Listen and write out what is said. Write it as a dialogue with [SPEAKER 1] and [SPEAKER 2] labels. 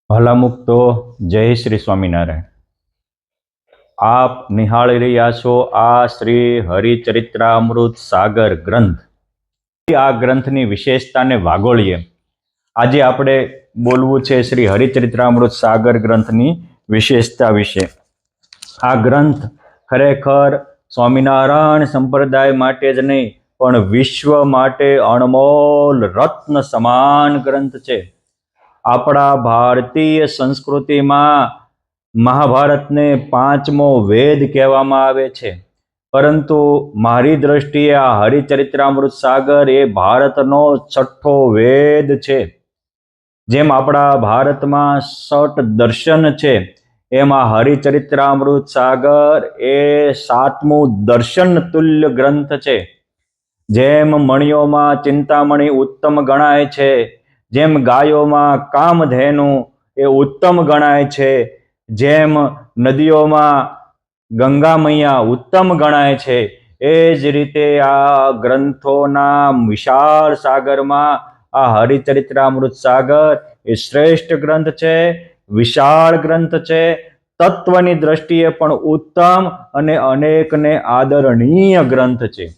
[SPEAKER 1] ભલા મુક્તો જય શ્રી સ્વામિનારાયણ। આપ નિહાળી રહ્યા છો આ શ્રી હરિચરિત્રામૃત સાગર ગ્રંથ। આ ગ્રંથની વિશેષતાને વાગોળીએ। આજે આપણે બોલવું છે શ્રી હરિચરિત્રામૃત સાગર ગ્રંથની વિશેષતા વિશે। આ ગ્રંથ ખરેખર સ્વામિનારાયણ સંપ્રદાય માટે જ નહીં પણ વિશ્વ માટે અણમોલ રત્ન સમાન ગ્રંથ છે। આપણા ભારતીય સંસ્કૃતિમાં મહાભારતને પાંચમો વેદ કહેવામાં આવે છે, પરંતુ મારી દ્રષ્ટિએ આ હરિચરિત્રામૃત સાગર એ ભારતનો છઠ્ઠો વેદ છે। જેમ આપણા ભારતમાં 6 દર્શન છે, એમાં હરિચરિત્રામૃત સાગર એ 7મું દર્શન તુલ્ય ગ્રંથ છે। જેમ મણિઓમાં ચિંતામણી ઉત્તમ ગણાય છે, જેમ ગાયોમાં કામધેનુ એ ઉત્તમ ગણાય છે, જેમ નદીઓમાં ગંગા મૈયા ઉત્તમ ગણાય છે, એ જ રીતે આ ગ્રંથોના વિશાળ સાગરમાં આ હરિચરિત્રામૃત સાગર એ શ્રેષ્ઠ ગ્રંથ છે, વિશાળ ગ્રંથ છે, તત્વની દ્રષ્ટિએ પણ ઉત્તમ અને અનેકને આદરણીય ગ્રંથ છે।